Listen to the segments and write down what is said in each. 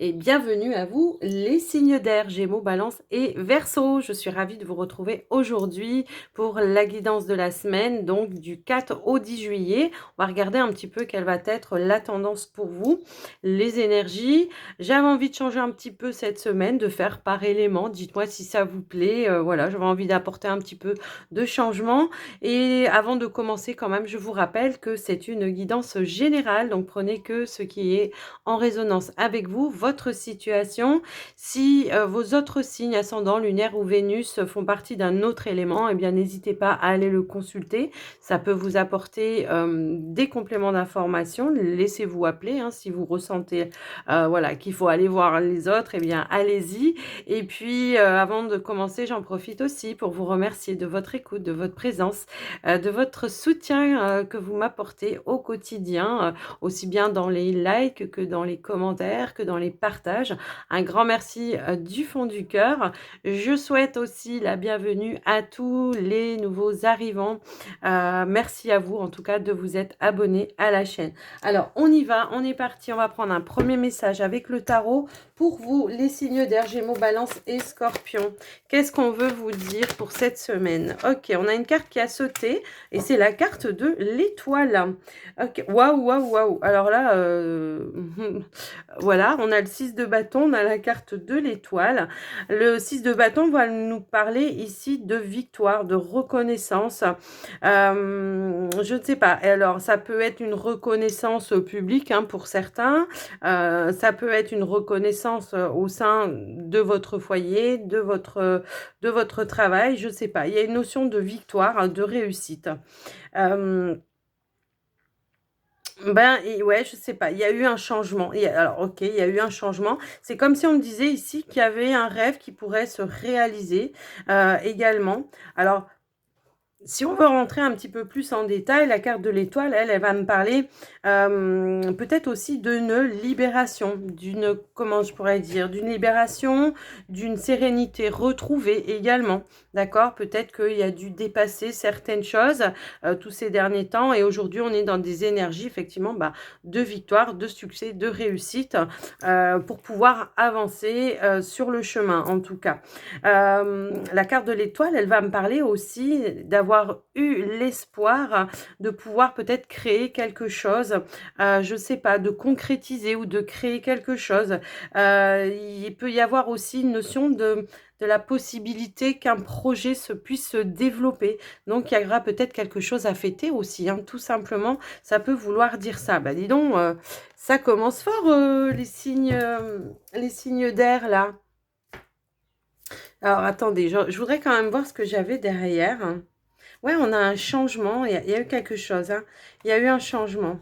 et bienvenue à vous les signes d'air, Gémeaux, Balance et Verseau. Je suis ravie de vous retrouver aujourd'hui pour la guidance de la semaine, donc du 4 au 10 juillet. On va regarder un petit peu quelle va être la tendance pour vous, les énergies. J'avais envie de changer un petit peu cette semaine, de faire par élément. Dites-moi si ça vous plaît. Voilà, j'avais envie d'apporter un petit peu de changement. Et avant de commencer, quand même, je vous rappelle que c'est une guidance générale, donc prenez que ce qui est en résonance avec vous, votre situation. Si vos autres signes ascendants, lunaire ou Vénus font partie d'un autre élément, eh bien n'hésitez pas à aller le consulter. Ça peut vous apporter des compléments d'information. Laissez-vous appeler hein, si vous ressentez voilà, qu'il faut aller voir les autres, eh bien allez-y. Et puis avant de commencer, j'en profite aussi pour vous remercier de votre écoute, de votre présence, de votre soutien que vous m'apportez au quotidien, aussi bien dans les likes que dans les commentaires, que dans les partages. Un grand merci du fond du cœur. Je souhaite aussi la bienvenue à tous les nouveaux arrivants. Merci à vous en tout cas de vous être abonnés à la chaîne. Alors on y va, on est parti, on va prendre un premier message avec le tarot pour vous les signes d'air, Gémeaux, Balance et Scorpion. Qu'est-ce qu'on veut vous dire pour cette semaine? Ok, on a une carte qui a sauté et c'est la carte de l'étoile. Ok, waouh, waouh, waouh. Alors là, voilà, on a le 6 de bâton, on a la carte de l'étoile. Le 6 de bâton va nous parler ici de victoire, de reconnaissance. Je ne sais pas. Alors, ça peut être une reconnaissance publique hein, pour certains. Ça peut être une reconnaissance au sein de votre foyer, de votre travail. Je ne sais pas. Il y a une notion de victoire, de réussite. Ouais, je sais pas, il y a eu un changement. Alors, ok, il y a eu un changement. C'est comme si on me disait ici qu'il y avait un rêve qui pourrait se réaliser également. Alors, si on veut rentrer un petit peu plus en détail, la carte de l'étoile, elle va me parler peut-être aussi d'une libération, d'une, comment je pourrais dire, d'une libération, d'une sérénité retrouvée également, d'accord? Peut-être qu'il y a dû dépasser certaines choses tous ces derniers temps et aujourd'hui on est dans des énergies effectivement de victoire, de succès, de réussite pour pouvoir avancer sur le chemin en tout cas. La carte de l'étoile, elle va me parler aussi d'avoir eu l'espoir de pouvoir peut-être créer quelque chose, je sais pas, de concrétiser ou de créer quelque chose. Il peut y avoir aussi une notion de la possibilité qu'un projet puisse se développer. Donc, il y aura peut-être quelque chose à fêter aussi, hein, tout simplement. Ça peut vouloir dire ça. Bah, dis donc, ça commence fort, les signes d'air, là. Alors, attendez, je voudrais quand même voir ce que j'avais derrière. Ouais, on a un changement. Il y a eu quelque chose. Hein. Il y a eu un changement.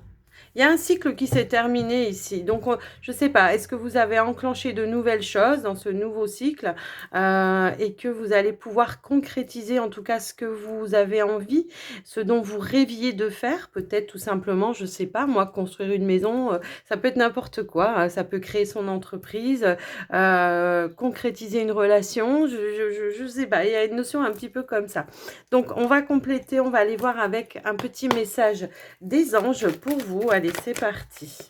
Il y a un cycle qui s'est terminé ici. Donc, je ne sais pas, est-ce que vous avez enclenché de nouvelles choses dans ce nouveau cycle et que vous allez pouvoir concrétiser en tout cas ce que vous avez envie, ce dont vous rêviez de faire, peut-être tout simplement, je ne sais pas, moi, construire une maison, ça peut être n'importe quoi. Ça peut créer son entreprise, concrétiser une relation, je ne sais pas, il y a une notion un petit peu comme ça. Donc, on va compléter, on va aller voir avec un petit message des anges pour vous. Allez, c'est parti.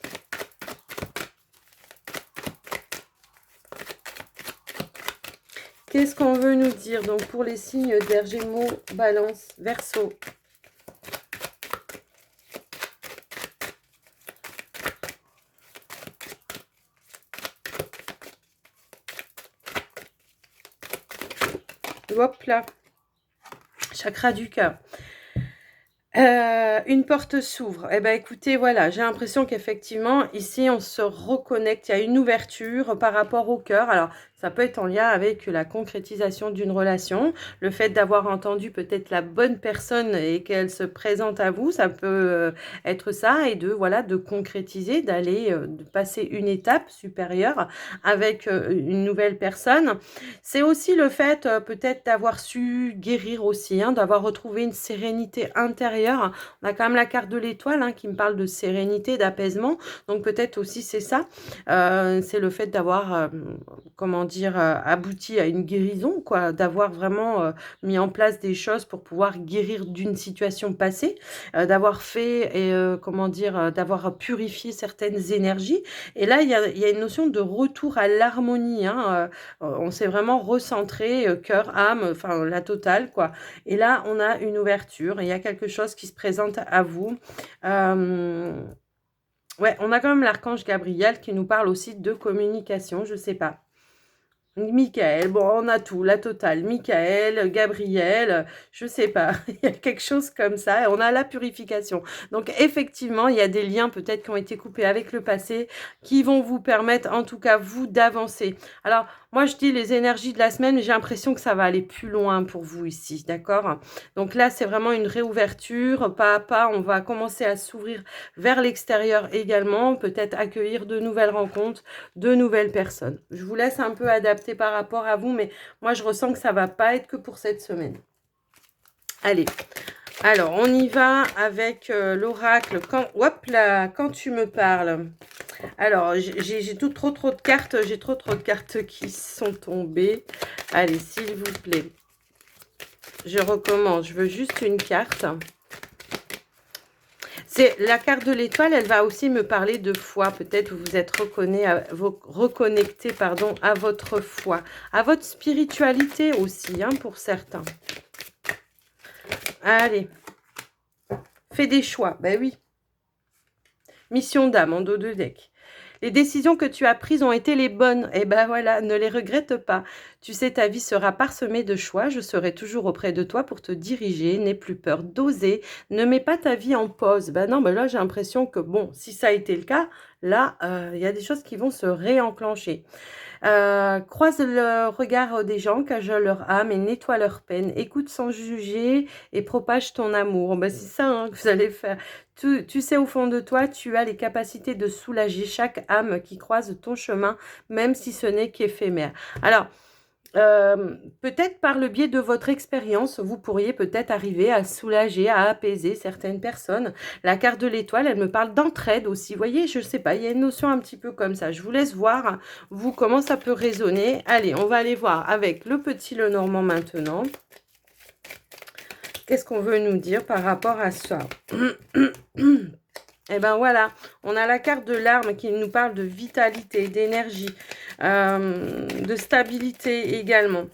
Qu'est-ce qu'on veut nous dire donc pour les signes d'air, Gémeaux, Balance, Verseau? Hop là, chakra du cœur. Une porte s'ouvre. Eh ben, écoutez, voilà, j'ai l'impression qu'effectivement, ici, on se reconnecte. Il y a une ouverture par rapport au cœur. Alors, ça peut être en lien avec la concrétisation d'une relation. Le fait d'avoir entendu peut-être la bonne personne et qu'elle se présente à vous, ça peut être ça. Et voilà, de concrétiser, d'aller, de passer une étape supérieure avec une nouvelle personne. C'est aussi le fait peut-être d'avoir su guérir aussi, hein, d'avoir retrouvé une sérénité intérieure. On a quand même la carte de l'étoile hein, qui me parle de sérénité, d'apaisement. Donc peut-être aussi c'est ça. C'est le fait d'avoir, comment dire, abouti à une guérison, quoi, d'avoir vraiment, mis en place des choses pour pouvoir guérir d'une situation passée, d'avoir fait et comment dire, d'avoir purifié certaines énergies et là, il y a une notion de retour à l'harmonie, hein, on s'est vraiment recentré, cœur, âme, enfin la totale, quoi et là, on a une ouverture, il y a quelque chose qui se présente à vous. Hem, ouais, on a quand même l'archange Gabriel qui nous parle aussi de communication, je sais pas. Michael, bon, on a tout, la totale. Michael, Gabriel, je sais pas, il y a quelque chose comme ça et on a la purification. Donc effectivement, il y a des liens peut-être qui ont été coupés avec le passé, qui vont vous permettre, en tout cas, vous, d'avancer. Alors, moi, je dis les énergies de la semaine, mais j'ai l'impression que ça va aller plus loin pour vous ici, d'accord? Donc là, c'est vraiment une réouverture, pas à pas, on va commencer à s'ouvrir vers l'extérieur également, peut-être accueillir de nouvelles rencontres, de nouvelles personnes. Je vous laisse un peu adapter par rapport à vous, mais moi, je ressens que ça va pas être que pour cette semaine. Allez, alors, on y va avec l'oracle. Hop là, quand tu me parles. Alors, j'ai trop de cartes. J'ai trop de cartes qui sont tombées. Allez, s'il vous plaît. Je recommence. Je veux juste une carte. C'est la carte de l'étoile, elle va aussi me parler de foi. Peut-être vous vous êtes reconnecté pardon, à votre foi, à votre spiritualité aussi, hein, pour certains. Allez, fais des choix. Ben oui. Mission d'âme en dos de deck. Les décisions que tu as prises ont été les bonnes. Et ben voilà, ne les regrette pas. Tu sais, ta vie sera parsemée de choix. Je serai toujours auprès de toi pour te diriger. N'aie plus peur d'oser. Ne mets pas ta vie en pause. Ben non, ben là, j'ai l'impression que, bon, si ça a été le cas, là, il y a des choses qui vont se réenclencher. Croise le regard des gens, cajole leur âme et nettoie leur peine. Écoute sans juger et propage ton amour. Ben, c'est ça, hein, que vous allez faire. Tu sais, au fond de toi, tu as les capacités de soulager chaque âme qui croise ton chemin, même si ce n'est qu'éphémère. Alors, peut-être par le biais de votre expérience, vous pourriez peut-être arriver à soulager, à apaiser certaines personnes. La carte de l'étoile, elle me parle d'entraide aussi. Vous voyez, je ne sais pas, il y a une notion un petit peu comme ça. Je vous laisse voir, vous, comment ça peut résonner. Allez, on va aller voir avec le petit Lenormand maintenant. Qu'est-ce qu'on veut nous dire par rapport à ça? Et ben voilà, on a la carte de l'arme qui nous parle de vitalité, d'énergie, de stabilité également.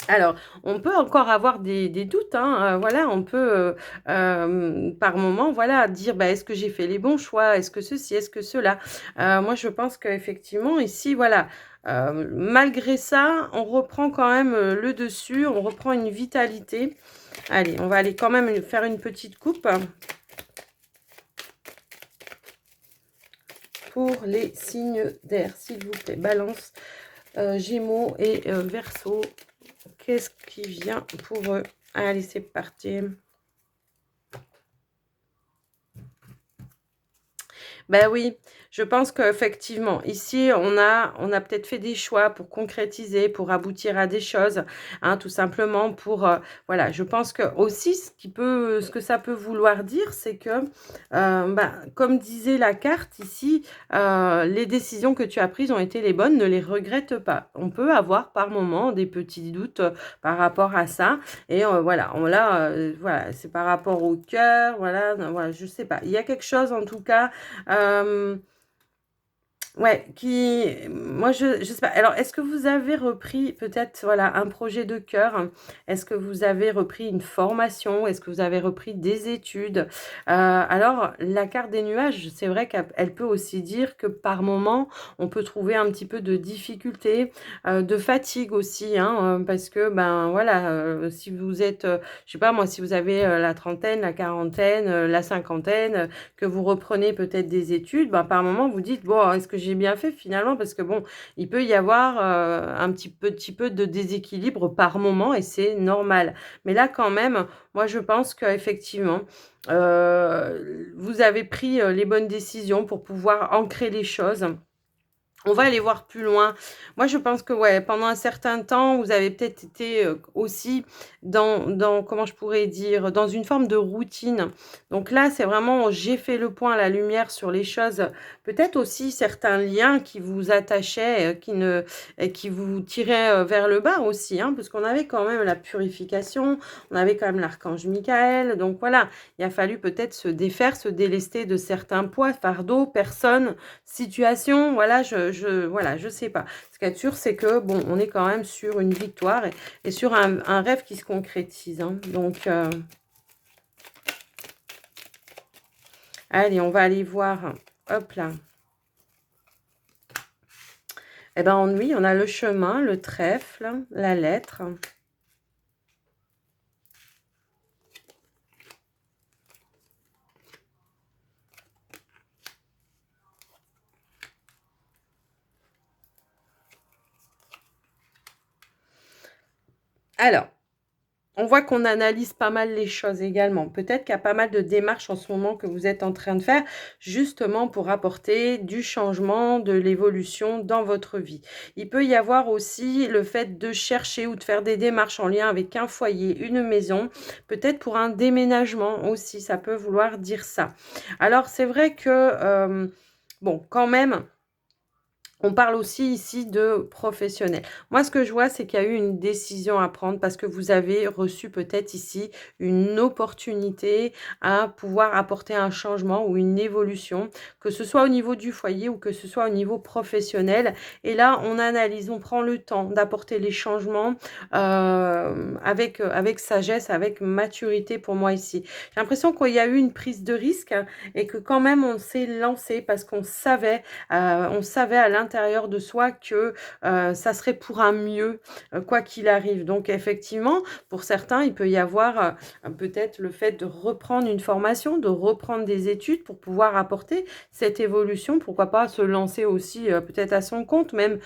Alors, on peut encore avoir des doutes, hein, voilà, on peut par moment, voilà, dire bah, est-ce que j'ai fait les bons choix, est-ce que ceci, est-ce que cela. Moi, je pense qu'effectivement, ici, voilà, malgré ça, on reprend quand même le dessus, on reprend une vitalité. Allez, on va aller quand même faire une petite coupe. Pour les signes d'air, s'il vous plaît. Balance, Gémeaux et Verseau. Qu'est-ce qui vient pour eux? Allez, c'est parti. Ben oui, je pense qu'effectivement, ici, on a peut-être fait des choix pour concrétiser, pour aboutir à des choses, hein, tout simplement pour, voilà, je pense que aussi, ce que ça peut vouloir dire, c'est que, ben, comme disait la carte ici, les décisions que tu as prises ont été les bonnes, ne les regrette pas. On peut avoir par moment des petits doutes par rapport à ça, et voilà, voilà, c'est par rapport au cœur, voilà, voilà, je sais pas. Il y a quelque chose en tout cas. Ouais, moi je sais pas. Alors, est-ce que vous avez repris peut-être, voilà, un projet de cœur? Est-ce que vous avez repris une formation? Est-ce que vous avez repris des études? Alors, la carte des nuages, c'est vrai qu'elle peut aussi dire que par moment, on peut trouver un petit peu de difficulté, de fatigue aussi, hein, parce que, ben, voilà, si vous êtes, je sais pas moi, si vous avez, la trentaine, la quarantaine, la cinquantaine, que vous reprenez peut-être des études, ben, par moment, vous dites: «Bon, est-ce que j'ai bien fait finalement?» parce que bon, il peut y avoir, un petit peu de déséquilibre par moment et c'est normal. Mais là, quand même, moi, je pense qu'effectivement, vous avez pris, les bonnes décisions pour pouvoir ancrer les choses. On va aller voir plus loin. Moi, je pense que ouais, pendant un certain temps, vous avez peut-être été, aussi dans comment je pourrais dire? Dans une forme de routine. Donc là, c'est vraiment j'ai fait le point, la lumière sur les choses, peut-être aussi certains liens qui vous attachaient, qui ne qui vous tiraient, vers le bas aussi, hein, parce qu'on avait quand même la purification, on avait quand même l'archange Michael. Donc voilà, il a fallu peut-être se défaire, se délester de certains poids, fardeaux, personnes, situation, voilà, voilà, je sais pas. Ce qu'il y a de sûr, c'est que, bon, on est quand même sur une victoire et sur un rêve qui se concrétise, hein. Donc, allez, on va aller voir. Hop là. Eh ben, oui, on a le chemin, le trèfle, la lettre. Alors, on voit qu'on analyse pas mal les choses également. Peut-être qu'il y a pas mal de démarches en ce moment que vous êtes en train de faire, justement pour apporter du changement, de l'évolution dans votre vie. Il peut y avoir aussi le fait de chercher ou de faire des démarches en lien avec un foyer, une maison, peut-être pour un déménagement aussi, ça peut vouloir dire ça. Alors c'est vrai que, bon, quand même, on parle aussi ici de professionnels. Moi, ce que je vois, c'est qu'il y a eu une décision à prendre parce que vous avez reçu peut-être ici une opportunité à pouvoir apporter un changement ou une évolution, que ce soit au niveau du foyer ou que ce soit au niveau professionnel. Et là, on analyse, on prend le temps d'apporter les changements avec sagesse, avec maturité pour moi ici. J'ai l'impression qu'il y a eu une prise de risque et que quand même on s'est lancé parce on savait à l'intérieur de soi que ça serait pour un mieux, quoi qu'il arrive. Donc effectivement, pour certains, il peut y avoir peut-être le fait de reprendre une formation, de reprendre des études pour pouvoir apporter cette évolution. Pourquoi pas se lancer aussi peut-être à son compte, même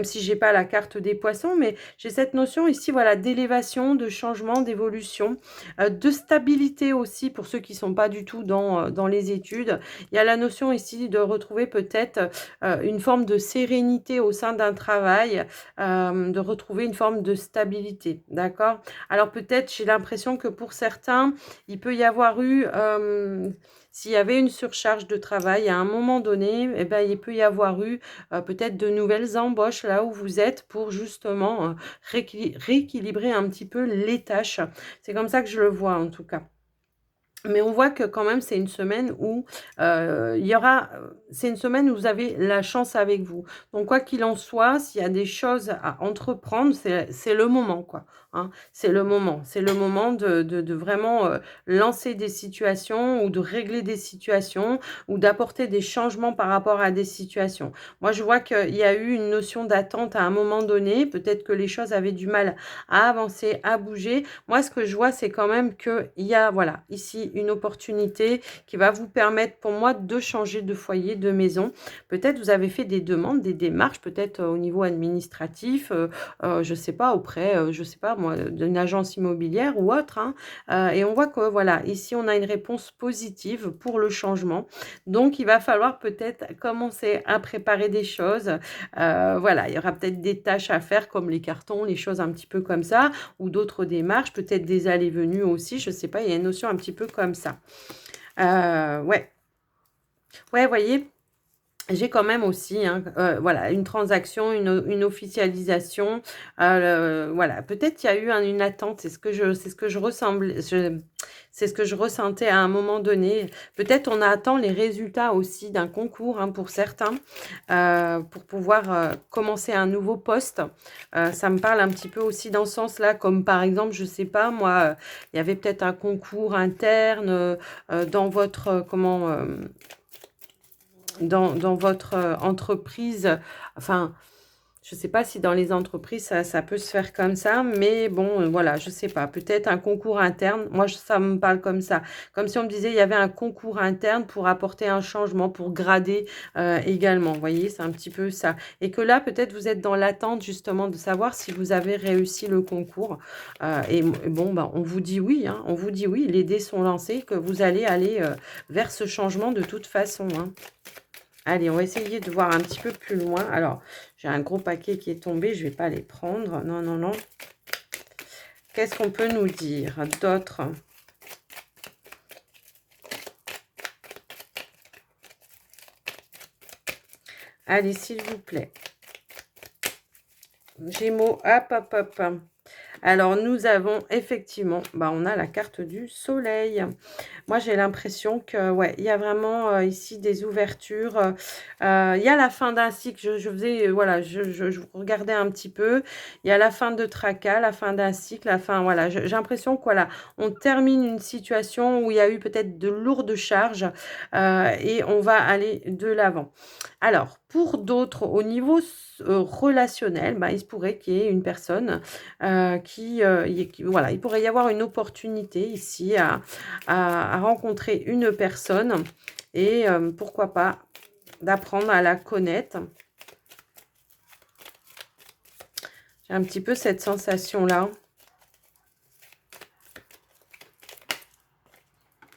si j'ai pas la carte des poissons, mais j'ai cette notion ici, voilà, d'élévation, de changement, d'évolution, de stabilité aussi pour ceux qui sont pas du tout dans les études. Il y a la notion ici de retrouver peut-être une forme de sérénité au sein d'un travail, de retrouver une forme de stabilité, d'accord? Alors peut-être, j'ai l'impression que pour certains, il peut y avoir eu, s'il y avait une surcharge de travail à un moment donné, eh ben, il peut y avoir eu peut-être de nouvelles embauches là où vous êtes pour justement rééquilibrer un petit peu les tâches. C'est comme ça que je le vois en tout cas. Mais on voit que quand même, c'est une semaine où, il y aura, c'est une semaine où vous avez la chance avec vous. Donc quoi qu'il en soit, s'il y a des choses à entreprendre, c'est le moment, quoi, hein. C'est le moment. C'est le moment de vraiment, lancer des situations ou de régler des situations ou d'apporter des changements par rapport à des situations. Moi, je vois qu'il y a eu une notion d'attente à un moment donné. Peut-être que les choses avaient du mal à avancer, à bouger. Moi, ce que je vois, c'est quand même qu'il y a, voilà, ici une opportunité qui va vous permettre, pour moi, de changer de foyer, de maison. Peut-être vous avez fait des demandes, des démarches, peut-être au niveau administratif, je sais pas, auprès, je sais pas moi, d'une agence immobilière ou autre, hein. Et on voit que, voilà, ici, on a une réponse positive pour le changement. Donc, il va falloir peut-être commencer à préparer des choses. Voilà, il y aura peut-être des tâches à faire comme les cartons, les choses un petit peu comme ça, ou d'autres démarches, peut-être des allées-venues aussi, je sais pas, il y a une notion un petit peu comme ça. Ouais, ouais, voyez, j'ai quand même aussi, hein, voilà, une transaction, une officialisation, voilà. Peut-être il y a eu une attente, c'est ce que je ressemble c'est ce que je ressentais à un moment donné. Peut-être on attend les résultats aussi d'un concours, hein, pour certains, pour pouvoir, commencer un nouveau poste. Ça me parle un petit peu aussi dans ce sens-là, comme par exemple, je sais pas moi, il y avait peut-être un concours interne, dans votre, dans votre entreprise, enfin, je ne sais pas si dans les entreprises, ça peut se faire comme ça, mais bon, voilà, je ne sais pas. Peut-être un concours interne. Moi, ça me parle comme ça. Comme si on me disait, il y avait un concours interne pour apporter un changement, pour grader également. Vous voyez, c'est un petit peu ça. Et que là, peut-être, vous êtes dans l'attente justement de savoir si vous avez réussi le concours. Et bon, ben, on vous dit oui, hein, on vous dit oui, les dés sont lancés, que vous allez aller vers ce changement de toute façon, hein. Allez, on va essayer de voir un petit peu plus loin. Alors, j'ai un gros paquet qui est tombé. Je ne vais pas les prendre. Non, non, non. Qu'est-ce qu'on peut nous dire d'autre? Allez, s'il vous plaît. Gémeaux, hop, hop, hop. Alors, nous avons effectivement, on a la carte du soleil. Moi, j'ai l'impression que, ouais, il y a vraiment ici des ouvertures. Il y a la fin d'un cycle. Je faisais, voilà, je regardais un petit peu. Il y a la fin de tracas, la fin d'un cycle, la fin, voilà. J'ai l'impression que, voilà, on termine une situation où il y a eu peut-être de lourdes charges et on va aller de l'avant. Alors, pour d'autres, au niveau relationnel, il se pourrait qu'il y ait une personne voilà, il pourrait y avoir une opportunité ici à rencontrer une personne et pourquoi pas d'apprendre à la connaître. J'ai un petit peu cette sensation-là.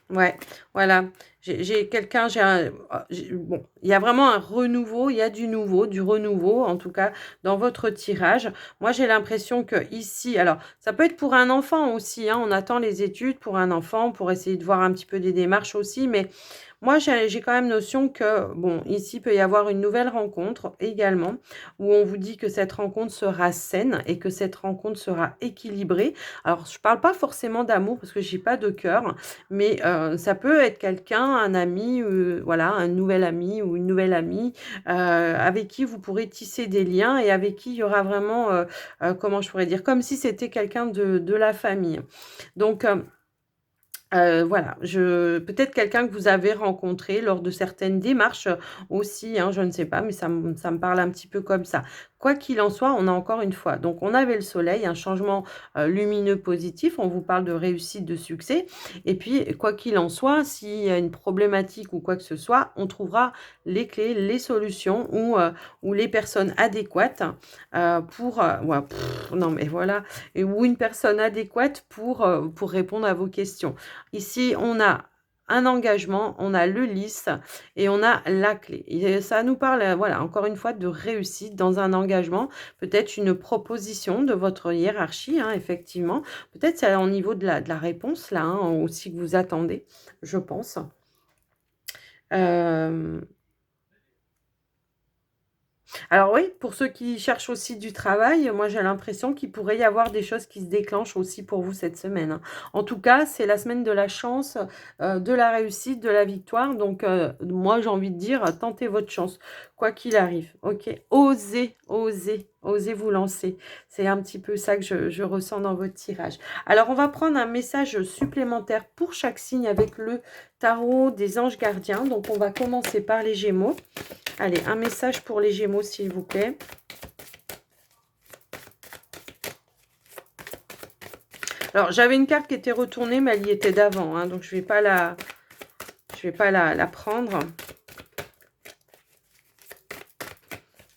Ouais, voilà. J'ai quelqu'un, bon, il y a vraiment un renouveau, il y a du nouveau, du renouveau, en tout cas, dans votre tirage. Moi, j'ai l'impression que ici, alors, ça peut être pour un enfant aussi, hein, on attend les études pour un enfant, pour essayer de voir un petit peu des démarches aussi, mais moi, j'ai quand même notion que, bon, ici, peut y avoir une nouvelle rencontre également, où on vous dit que cette rencontre sera saine et que cette rencontre sera équilibrée. Alors, je ne parle pas forcément d'amour, parce que j'ai pas de cœur, mais ça peut être quelqu'un, un ami, voilà, un nouvel ami ou une nouvelle amie avec qui vous pourrez tisser des liens et avec qui il y aura vraiment, comment je pourrais dire, comme si c'était quelqu'un de la famille. Donc, voilà, peut-être quelqu'un que vous avez rencontré lors de certaines démarches aussi, hein, je ne sais pas, mais ça me parle un petit peu comme ça. Quoi qu'il en soit, on a encore une fois, donc on avait le soleil, un changement lumineux positif, on vous parle de réussite, de succès, et puis quoi qu'il en soit, s'il y a une problématique ou quoi que ce soit, on trouvera les clés, les solutions ou les personnes adéquates ouais, non mais voilà, ou une personne adéquate pour répondre à vos questions. Ici, on a un engagement, on a le lys et on a la clé. Et ça nous parle, voilà, encore une fois, de réussite dans un engagement, peut-être une proposition de votre hiérarchie, hein, effectivement. Peut-être c'est au niveau de la réponse, là, hein, aussi que vous attendez, je pense. Euh, Alors oui, pour ceux qui cherchent aussi du travail, moi j'ai l'impression qu'il pourrait y avoir des choses qui se déclenchent aussi pour vous cette semaine, hein. En tout cas, c'est la semaine de la chance, de la réussite, de la victoire. Donc moi j'ai envie de dire, tentez votre chance, quoi qu'il arrive. Ok, osez, osez, osez vous lancer. C'est un petit peu ça que je ressens dans votre tirage. Alors on va prendre un message supplémentaire pour chaque signe avec le tarot des anges gardiens. Donc on va commencer par les Gémeaux. Allez, un message pour les Gémeaux, s'il vous plaît. Alors, j'avais une carte qui était retournée, mais elle y était d'avant, hein, donc je ne vais pas la prendre.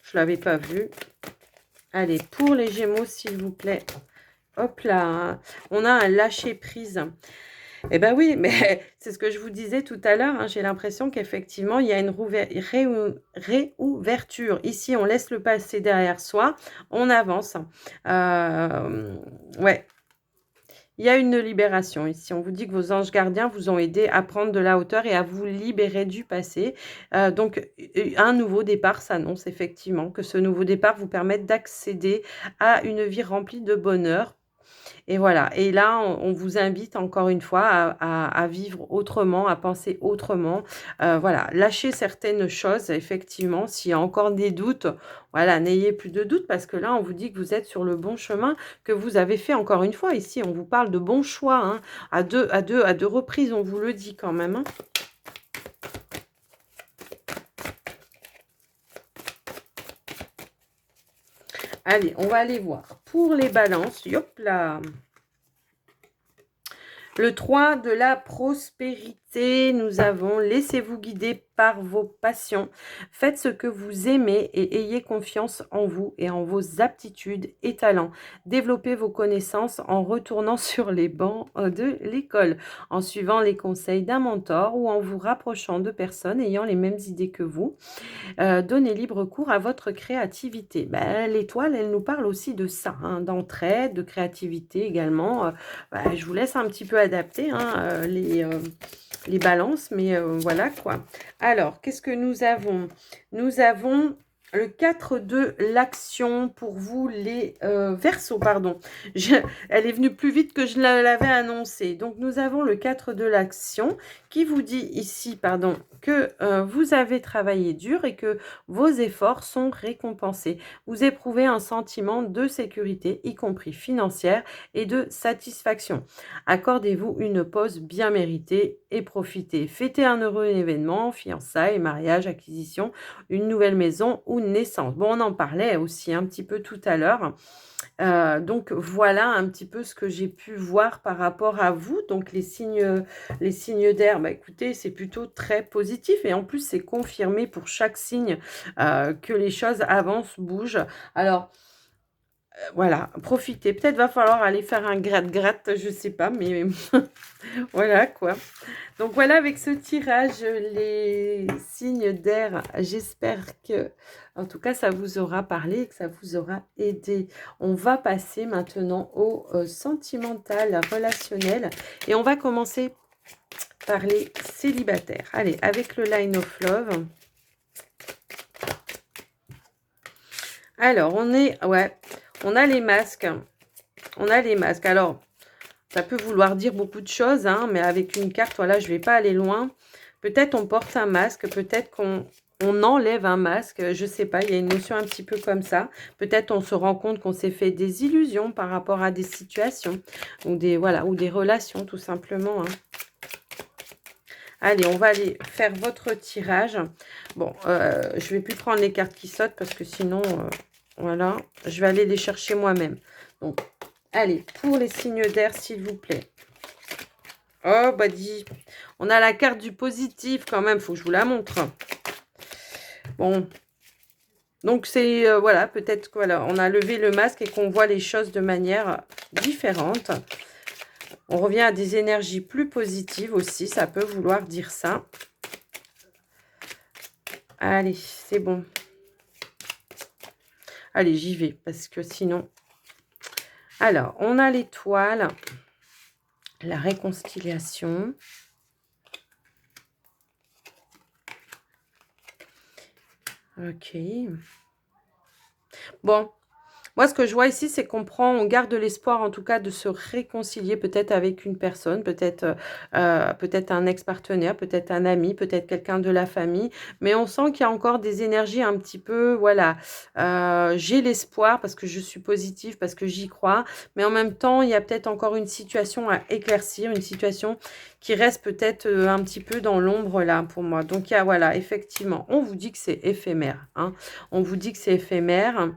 Je ne l'avais pas vue. Allez, pour les Gémeaux, s'il vous plaît. Hop là, on a un lâcher-prise. Eh bien oui, mais c'est ce que je vous disais tout à l'heure, hein, j'ai l'impression qu'effectivement, il y a une réouverture. Ici, on laisse le passé derrière soi, on avance. Ouais, il y a une libération ici. On vous dit que vos anges gardiens vous ont aidé à prendre de la hauteur et à vous libérer du passé. Donc, un nouveau départ s'annonce effectivement, que ce nouveau départ vous permette d'accéder à une vie remplie de bonheur. Et voilà, et là, on vous invite encore une fois à vivre autrement, à penser autrement. Voilà, lâchez certaines choses, effectivement. S'il y a encore des doutes, voilà, n'ayez plus de doutes parce que là, on vous dit que vous êtes sur le bon chemin, que vous avez fait encore une fois. Ici, on vous parle de bons choix, hein, à deux reprises, on vous le dit quand même, hein. Allez, on va aller voir. Pour les balances, hop là. Le 3 de la prospérité. nous avons laissez-vous guider par vos passions. Faites ce que vous aimez et ayez confiance en vous et en vos aptitudes et talents. Développez vos connaissances en retournant sur les bancs de l'école, en suivant les conseils d'un mentor ou en vous rapprochant de personnes ayant les mêmes idées que vous. Donnez libre cours à votre créativité. Ben, l'étoile, elle nous parle aussi de ça, hein, d'entraide, de créativité également. Ben, je vous laisse un petit peu adapter hein, les balances, mais voilà quoi. Alors, qu'est-ce que nous avons? Nous avons le 4 de l'action pour vous les Verseaux, pardon. Elle est venue plus vite que je l'avais annoncé. Donc, nous avons le 4 de l'action qui vous dit ici, pardon, que vous avez travaillé dur et que vos efforts sont récompensés. Vous éprouvez un sentiment de sécurité, y compris financière, et de satisfaction. Accordez-vous une pause bien méritée et profitez. Fêtez un heureux événement, fiançailles, mariage, acquisition, une nouvelle maison ou naissance. Bon, on en parlait aussi un petit peu tout à l'heure. Donc voilà un petit peu ce que j'ai pu voir par rapport à vous. Donc les signes d'air, bah, écoutez, c'est plutôt très positif et en plus c'est confirmé pour chaque signe que les choses avancent, bougent. Alors voilà, profitez. Peut-être va falloir aller faire un gratte-gratte, je sais pas, mais voilà quoi. Donc voilà, avec ce tirage, les signes d'air, j'espère que, en tout cas, ça vous aura parlé et que ça vous aura aidé. On va passer maintenant au sentimental, relationnel. Et on va commencer par les célibataires. Allez, avec le Line of Love. Alors, on a les masques. On a les masques. Alors, ça peut vouloir dire beaucoup de choses, hein, mais avec une carte, voilà, je ne vais pas aller loin. Peut-être on porte un masque, peut-être qu'on enlève un masque, je ne sais pas, il y a une notion un petit peu comme ça. Peut-être on se rend compte qu'on s'est fait des illusions par rapport à des situations ou des relations tout simplement. Hein. Allez, on va aller faire votre tirage. Bon, je ne vais plus prendre les cartes qui sautent parce que sinon, voilà, je vais aller les chercher moi-même. Donc, allez, pour les signes d'air, s'il vous plaît. Oh, bah dis, on a la carte du positif quand même, faut que je vous la montre. Bon, donc c'est, voilà, peut-être voilà, on a levé le masque et qu'on voit les choses de manière différente. On revient à des énergies plus positives aussi, ça peut vouloir dire ça. Allez, c'est bon. Allez, j'y vais, parce que sinon... Alors, on a l'étoile, la réconciliation. Ok. Bon, moi, ce que je vois ici, c'est on garde l'espoir, en tout cas, de se réconcilier peut-être avec une personne, peut-être un ex-partenaire, peut-être un ami, peut-être quelqu'un de la famille. Mais on sent qu'il y a encore des énergies un petit peu, voilà. J'ai l'espoir parce que je suis positive, parce que j'y crois. Mais en même temps, il y a peut-être encore une situation à éclaircir, une situation qui reste peut-être un petit peu dans l'ombre là pour moi. Donc, il y a, voilà, effectivement, on vous dit que c'est éphémère. Hein. On vous dit que c'est éphémère,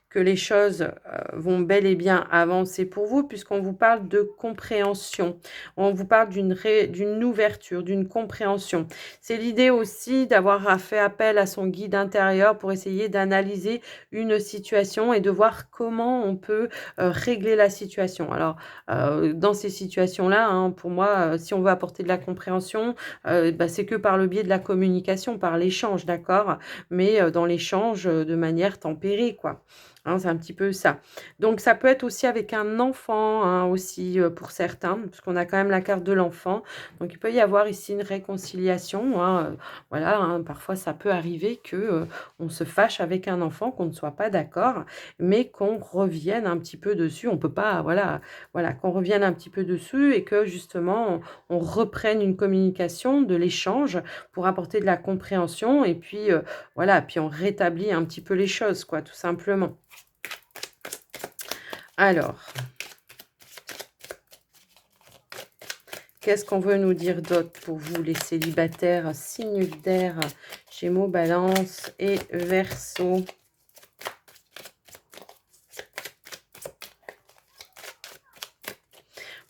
que les choses vont bel et bien avancer pour vous, puisqu'on vous parle de compréhension. On vous parle d'une ouverture, d'une compréhension. C'est l'idée aussi d'avoir fait appel à son guide intérieur pour essayer d'analyser une situation et de voir comment on peut régler la situation. Alors, dans ces situations-là, hein, pour moi, si on veut apporter de la compréhension, bah, c'est que par le biais de la communication, par l'échange, d'accord? Mais dans l'échange de manière tempérée, quoi. Hein, c'est un petit peu ça. Donc, ça peut être aussi avec un enfant, hein, aussi, pour certains, parce qu'on a quand même la carte de l'enfant. Donc, il peut y avoir ici une réconciliation. Hein, voilà, hein, parfois, ça peut arriver que on se fâche avec un enfant, qu'on ne soit pas d'accord, mais qu'on revienne un petit peu dessus. On peut pas, voilà, qu'on revienne un petit peu dessus et que, justement, on reprenne une communication, de l'échange pour apporter de la compréhension. Et puis, voilà, puis on rétablit un petit peu les choses, quoi, tout simplement. Alors, qu'est-ce qu'on veut nous dire d'autre pour vous, les célibataires, signes d'air, Gémeaux, Balance et Verseau?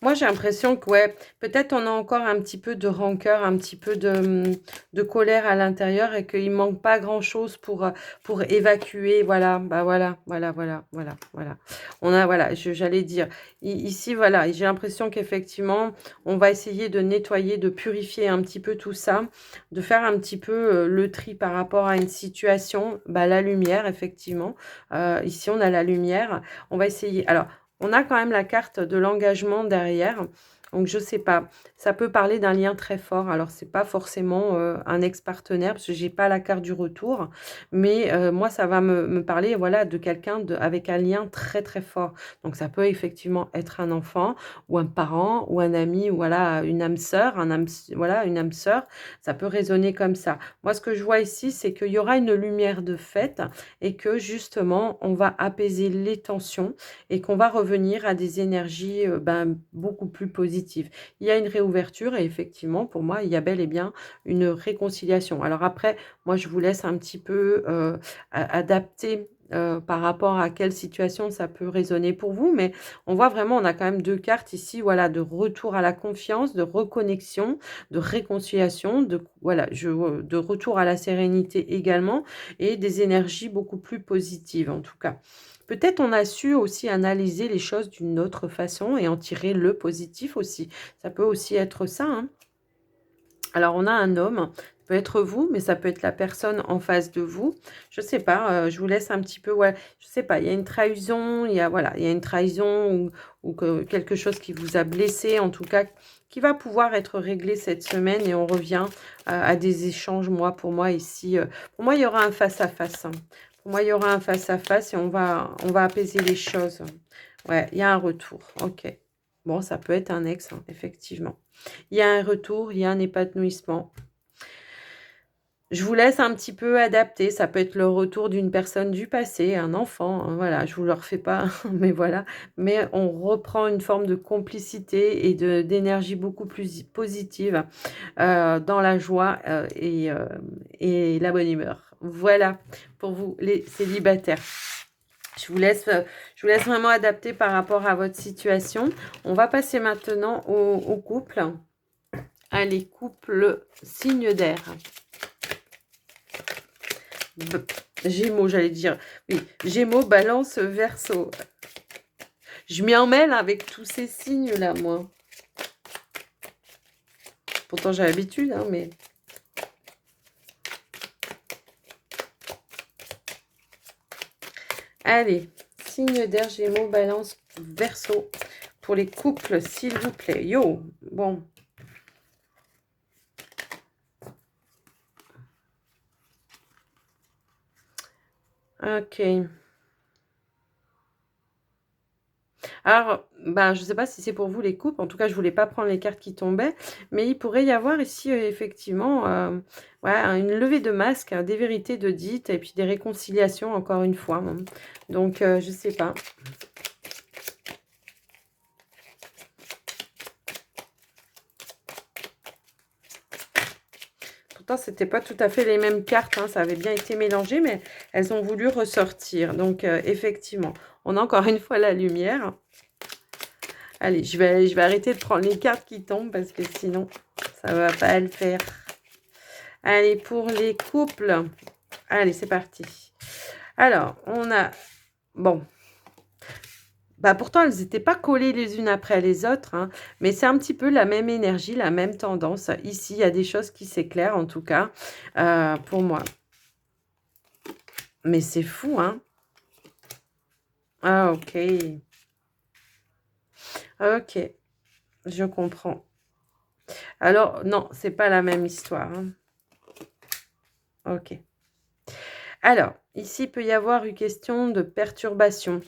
Moi, j'ai l'impression que, ouais, peut-être on a encore un petit peu de rancœur, un petit peu de colère à l'intérieur et qu'il manque pas grand-chose pour évacuer. Voilà, bah voilà, voilà, voilà, voilà, voilà. On a, voilà, j'allais dire, ici, voilà, j'ai l'impression qu'effectivement, on va essayer de nettoyer, de purifier un petit peu tout ça, de faire un petit peu le tri par rapport à une situation. Bah, la lumière, effectivement. Ici, on a la lumière. On va essayer. Alors, on a quand même la carte de l'engagement derrière. Donc, je sais pas. Ça peut parler d'un lien très fort. Alors, c'est pas forcément un ex-partenaire parce que j'ai pas la carte du retour. Mais moi, ça va me parler, voilà, de quelqu'un avec un lien très, très fort. Donc, ça peut effectivement être un enfant ou un parent ou un ami ou voilà, une âme sœur, voilà, une âme sœur. Ça peut résonner comme ça. Moi, ce que je vois ici, c'est qu'il y aura une lumière de fête et que justement, on va apaiser les tensions et qu'on va revenir à des énergies beaucoup plus positives. Il y a une réouverture et effectivement, pour moi, il y a bel et bien une réconciliation. Alors après, moi, je vous laisse un petit peu adapter par rapport à quelle situation ça peut résonner pour vous, mais on voit vraiment, on a quand même deux cartes ici, voilà, de retour à la confiance, de reconnexion, de réconciliation, de retour à la sérénité également, et des énergies beaucoup plus positives en tout cas. Peut-être on a su aussi analyser les choses d'une autre façon et en tirer le positif aussi. Ça peut aussi être ça, hein. Alors, on a un homme, ça peut être vous, mais ça peut être la personne en face de vous. Je sais pas, je vous laisse un petit peu, ouais, je sais pas, il y a une trahison, voilà, il y a une trahison ou quelque chose qui vous a blessé, en tout cas, qui va pouvoir être réglé cette semaine et on revient à des échanges, pour moi, ici. Pour moi, il y aura un face-à-face, hein. Pour moi, il y aura un face-à-face et on va apaiser les choses. Ouais, il y a un retour, ok. Bon, ça peut être un ex, hein, effectivement. Il y a un retour, il y a un épanouissement. Je vous laisse un petit peu adapter. Ça peut être le retour d'une personne du passé, un enfant, hein, voilà, je vous le refais pas, mais voilà. Mais on reprend une forme de complicité et d'énergie beaucoup plus positive dans la joie et la bonne humeur. Voilà pour vous, les célibataires. Je vous laisse vraiment adapter par rapport à votre situation. On va passer maintenant au couple. Allez, couple signe d'air. Gémeaux, j'allais dire. Oui, Gémeaux, Balance, Verseau. Je m'y emmêle avec tous ces signes-là, moi. Pourtant, j'ai l'habitude, hein, mais... Allez, signe d'air, Gémeaux, Balance, Verseau. Pour les couples, s'il vous plaît. Yo, bon. Ok. Alors, ben, je ne sais pas si c'est pour vous les couples. En tout cas, je ne voulais pas prendre les cartes qui tombaient. Mais il pourrait y avoir ici, effectivement, ouais, une levée de masque, hein, des vérités de dites et puis des réconciliations, encore une fois, hein. Donc, je ne sais pas. Pourtant, c'était pas tout à fait les mêmes cartes, hein. Ça avait bien été mélangé, mais elles ont voulu ressortir. Donc, effectivement, on a encore une fois la lumière. Allez, je vais arrêter de prendre les cartes qui tombent parce que sinon, ça va pas le faire. Allez, pour les couples. Allez, c'est parti. Alors, on a... Bon. Bah, pourtant, elles n'étaient pas collées les unes après les autres, hein, mais c'est un petit peu la même énergie, la même tendance. Ici, il y a des choses qui s'éclairent, en tout cas, pour moi. Mais c'est fou, hein. Ah, ok. Ok, je comprends. Alors, non, c'est pas la même histoire, hein. Ok. Alors, ici, il peut y avoir une question de perturbation.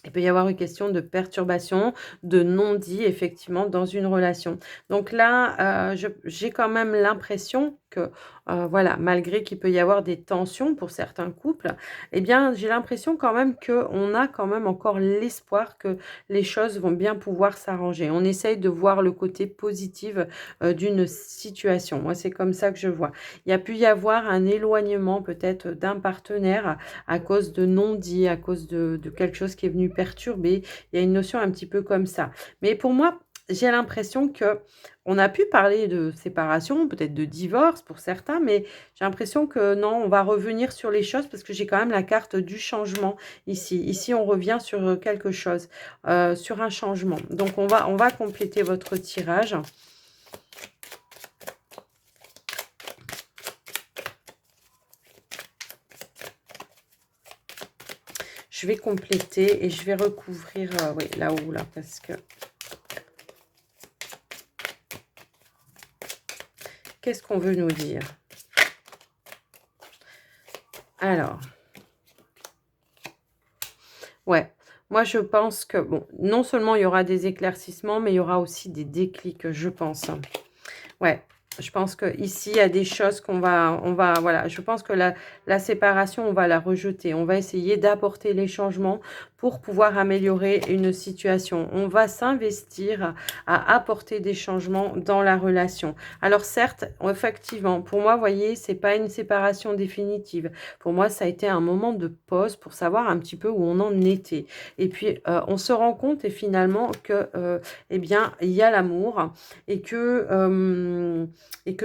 Il peut y avoir une question de perturbation, de non-dit, effectivement, dans une relation. Donc là, j'ai quand même l'impression que, voilà, malgré qu'il peut y avoir des tensions pour certains couples, eh bien, j'ai l'impression quand même qu'on a quand même encore l'espoir que les choses vont bien pouvoir s'arranger. On essaye de voir le côté positif, d'une situation. Moi, c'est comme ça que je vois. Il y a pu y avoir un éloignement peut-être d'un partenaire à cause de non-dits, à cause de quelque chose qui est venu perturber. Il y a une notion un petit peu comme ça. Mais pour moi, j'ai l'impression que on a pu parler de séparation, peut-être de divorce pour certains, mais j'ai l'impression que non, on va revenir sur les choses parce que j'ai quand même la carte du changement ici. Ici, on revient sur quelque chose, sur un changement. Donc, on va compléter votre tirage. Je vais compléter et je vais recouvrir, oui, là-haut, là, parce que... Qu'est-ce qu'on veut nous dire? Alors, ouais, moi je pense que, bon, non seulement il y aura des éclaircissements, mais il y aura aussi des déclics, je pense. Ouais, je pense que ici il y a des choses voilà, je pense que la séparation, on va la rejeter. On va essayer d'apporter les changements pour pouvoir améliorer une situation. On va s'investir à apporter des changements dans la relation. Alors certes, effectivement, pour moi, vous voyez, c'est pas une séparation définitive. Pour moi, ça a été un moment de pause pour savoir un petit peu où on en était. Et puis, on se rend compte et finalement que, eh bien, il y a l'amour et que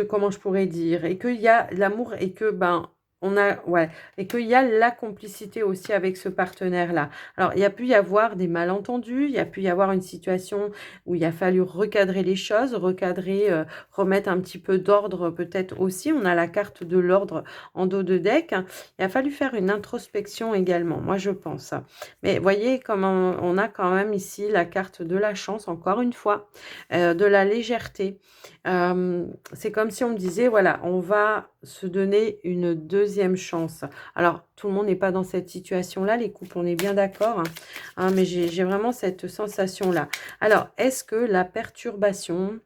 comment je pourrais dire, et qu'il y a l'amour et que ben on a ouais et qu'il y a la complicité aussi avec ce partenaire-là. Alors il y a pu y avoir des malentendus, il y a pu y avoir une situation où il a fallu recadrer les choses, recadrer, remettre un petit peu d'ordre peut-être aussi. On a la carte de l'ordre en dos de deck. Il a fallu faire une introspection également, moi je pense. Mais voyez comment on a quand même ici la carte de la chance, encore une fois, de la légèreté. C'est comme si on me disait, voilà, on va se donner une deuxième chance. Alors, tout le monde n'est pas dans cette situation-là, les couples, on est bien d'accord, hein. Mais j'ai vraiment cette sensation-là. Alors, est-ce que la perturbation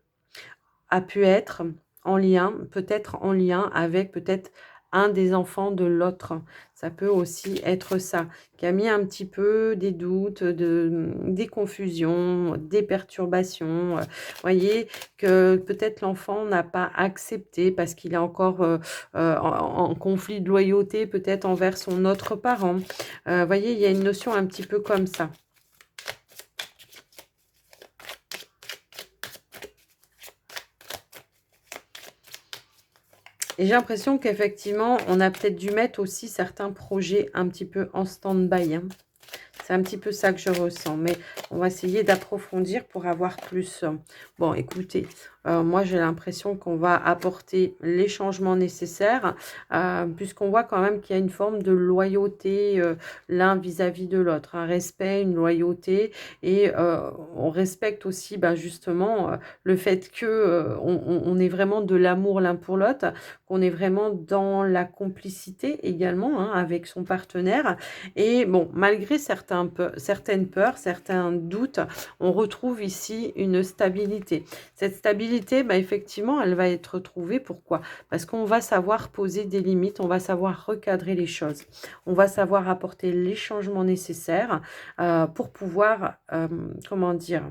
a pu être en lien, peut-être en lien avec peut-être un des enfants de l'autre. Ça peut aussi être ça, qui a mis un petit peu des doutes, des confusions, des perturbations. Voyez, que peut-être l'enfant n'a pas accepté parce qu'il est encore en conflit de loyauté peut-être envers son autre parent. Voyez, il y a une notion un petit peu comme ça. Et j'ai l'impression qu'effectivement, on a peut-être dû mettre aussi certains projets un petit peu en stand-by, hein. C'est un petit peu ça que je ressens, mais on va essayer d'approfondir pour avoir plus. Bon, écoutez, moi j'ai l'impression qu'on va apporter les changements nécessaires, puisqu'on voit quand même qu'il y a une forme de loyauté l'un vis-à-vis de l'autre, un respect, une loyauté, et on respecte aussi justement le fait que on ait vraiment de l'amour l'un pour l'autre, qu'on est vraiment dans la complicité également, hein, avec son partenaire. Et bon, malgré certaines peurs, certains doutes, on retrouve ici une stabilité. Cette stabilité, effectivement, elle va être trouvée. Pourquoi? Parce qu'on va savoir poser des limites, on va savoir recadrer les choses. On va savoir apporter les changements nécessaires pour pouvoir, comment dire,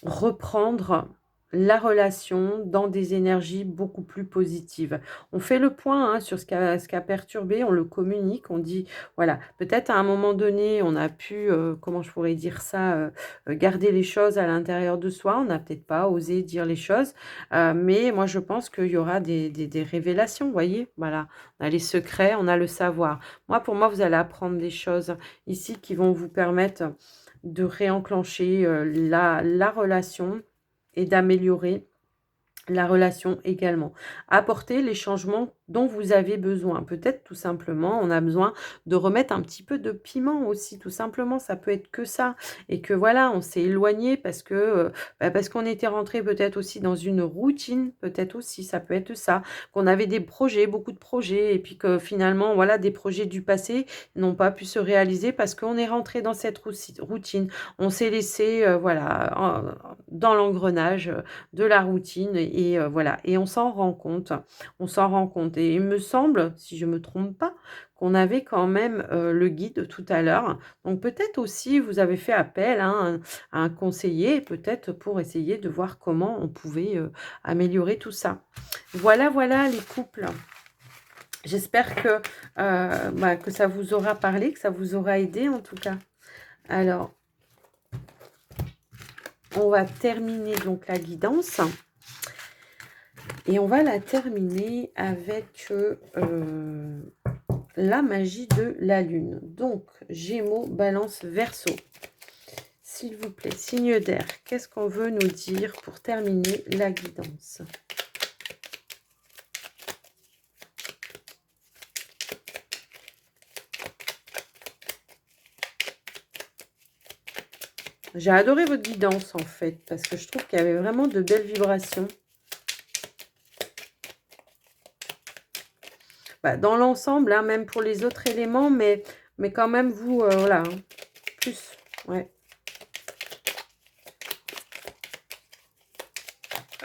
reprendre la relation dans des énergies beaucoup plus positives. On fait le point, hein, sur ce qui a perturbé, on le communique, on dit, voilà, peut-être à un moment donné, on a pu, comment je pourrais dire ça, garder les choses à l'intérieur de soi, on n'a peut-être pas osé dire les choses, mais moi je pense qu'il y aura des révélations, vous voyez, voilà, on a les secrets, on a le savoir. Pour moi, vous allez apprendre des choses ici qui vont vous permettre de réenclencher la relation et d'améliorer la relation également. Apporter les changements dont vous avez besoin. Peut-être tout simplement, on a besoin de remettre un petit peu de piment aussi, tout simplement. Ça peut être que ça. Et que voilà, on s'est éloigné parce qu'on était rentré peut-être aussi dans une routine, peut-être aussi, ça peut être ça. Qu'on avait des projets, beaucoup de projets, et puis que finalement, voilà, des projets du passé n'ont pas pu se réaliser parce qu'on est rentré dans cette routine. On s'est laissé, voilà, dans l'engrenage de la routine et voilà et on s'en rend compte. On s'en rend compte et il me semble, si je me trompe pas, qu'on avait quand même, le guide tout à l'heure. Donc peut-être aussi vous avez fait appel, hein, à un conseiller, peut-être pour essayer de voir comment on pouvait, améliorer tout ça. Voilà, voilà les couples. J'espère que ça vous aura parlé, que ça vous aura aidé en tout cas. Alors, on va terminer donc la guidance. Et on va la terminer avec la magie de la lune. Donc, Gémeaux, Balance, Verseau. S'il vous plaît, signe d'air, qu'est-ce qu'on veut nous dire pour terminer la guidance? J'ai adoré votre guidance en fait, parce que je trouve qu'il y avait vraiment de belles vibrations. Bah, dans l'ensemble, hein, même pour les autres éléments, mais quand même, vous, voilà, hein, plus, ouais.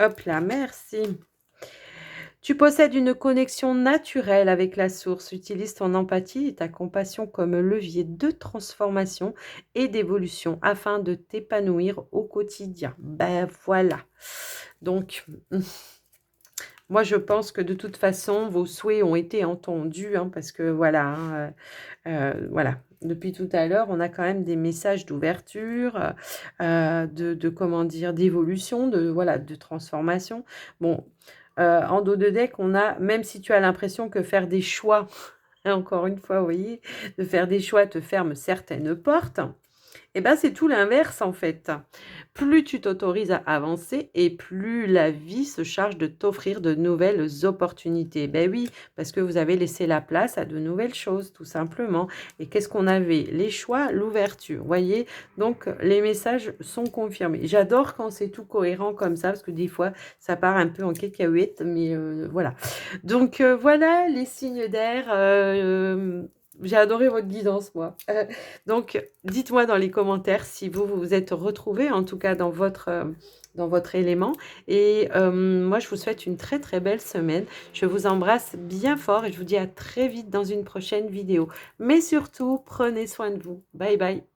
Hop là, merci. Tu possèdes une connexion naturelle avec la source. Utilise ton empathie et ta compassion comme levier de transformation et d'évolution afin de t'épanouir au quotidien. Ben voilà. Donc, moi, je pense que de toute façon, vos souhaits ont été entendus, hein, parce que voilà, hein, voilà. Depuis tout à l'heure, on a quand même des messages d'ouverture, comment dire, d'évolution, voilà, de transformation. Bon, en dos de deck, on a, même si tu as l'impression que faire des choix, encore une fois, vous voyez, de faire des choix te ferme certaines portes. Eh ben, c'est tout l'inverse en fait. Plus tu t'autorises à avancer et plus la vie se charge de t'offrir de nouvelles opportunités. Ben oui, parce que vous avez laissé la place à de nouvelles choses, tout simplement. Et qu'est-ce qu'on avait? Les choix, l'ouverture, voyez? Donc, les messages sont confirmés. J'adore quand c'est tout cohérent comme ça, parce que des fois, ça part un peu en cacahuète, mais voilà. Donc, voilà les signes d'air. J'ai adoré votre guidance, moi. Donc, dites-moi dans les commentaires si vous vous êtes retrouvés, en tout cas dans votre élément. Et moi, je vous souhaite une très très belle semaine. Je vous embrasse bien fort et je vous dis à très vite dans une prochaine vidéo. Mais surtout, prenez soin de vous. Bye bye.